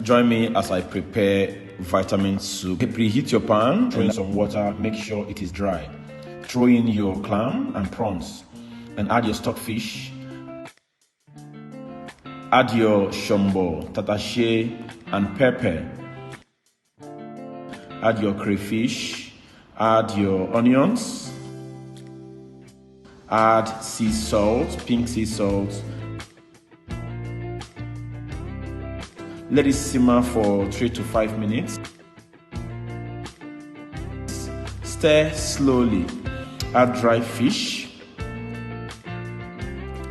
Join me as I prepare vitamin soup. Preheat your pan, throw in some water, make sure it is dry. Throw in your clam and prawns and add your stockfish. Add your shombo, tatashe and pepper. Add your crayfish, add your onions, add sea salt, pink sea salt. Let it simmer for 3 to 5 minutes. Stir slowly. Add dry fish.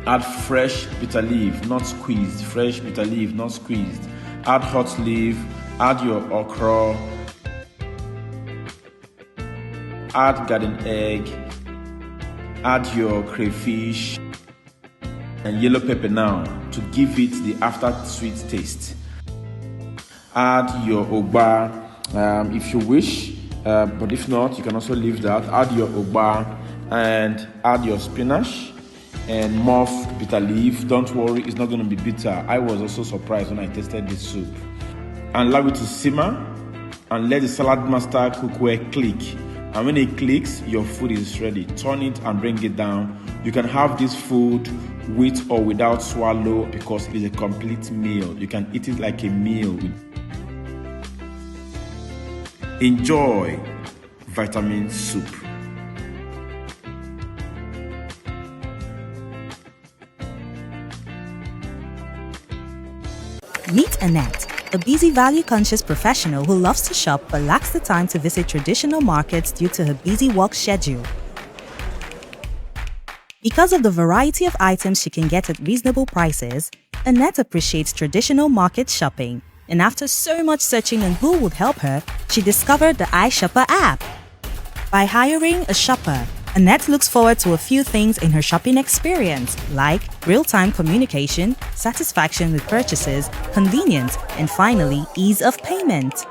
Add fresh bitter leaf, not squeezed. Fresh bitter leaf, not squeezed. Add hot leaf. Add your okra. Add garden egg. Add your crayfish and yellow pepper now to give it the after sweet taste. Add your ogba if you wish, but if not, you can also leave that. Add your ogba and add your spinach and more bitter leaf. Don't worry, it's not going to be bitter. I was also surprised when I tasted this soup. And allow it to simmer and let the Saladmaster cookware click. And when it clicks, your food is ready. Turn it and bring it down. You can have this food with or without swallow because it is a complete meal. You can eat it like a meal. Enjoy vitamin soup. Meet Annette, a busy value-conscious professional who loves to shop but lacks the time to visit traditional markets due to her busy work schedule. Because of the variety of items she can get at reasonable prices, Annette appreciates traditional market shopping. And after so much searching on who would help her, she discovered the iShopper app. By hiring a shopper, Annette looks forward to a few things in her shopping experience, like real-time communication, satisfaction with purchases, convenience, and finally, ease of payment.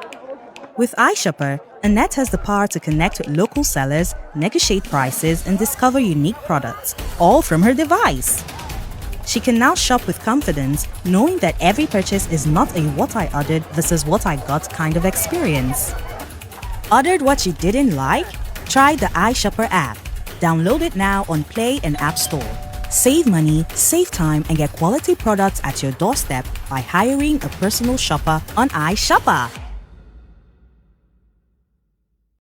With iShopper, Annette has the power to connect with local sellers, negotiate prices, and discover unique products, all from her device. She can now shop with confidence, knowing that every purchase is not a what I ordered versus what I got kind of experience. Ordered what you didn't like? Try the iShopper app. Download it now on Play and App Store. Save money, save time, and get quality products at your doorstep by hiring a personal shopper on iShopper.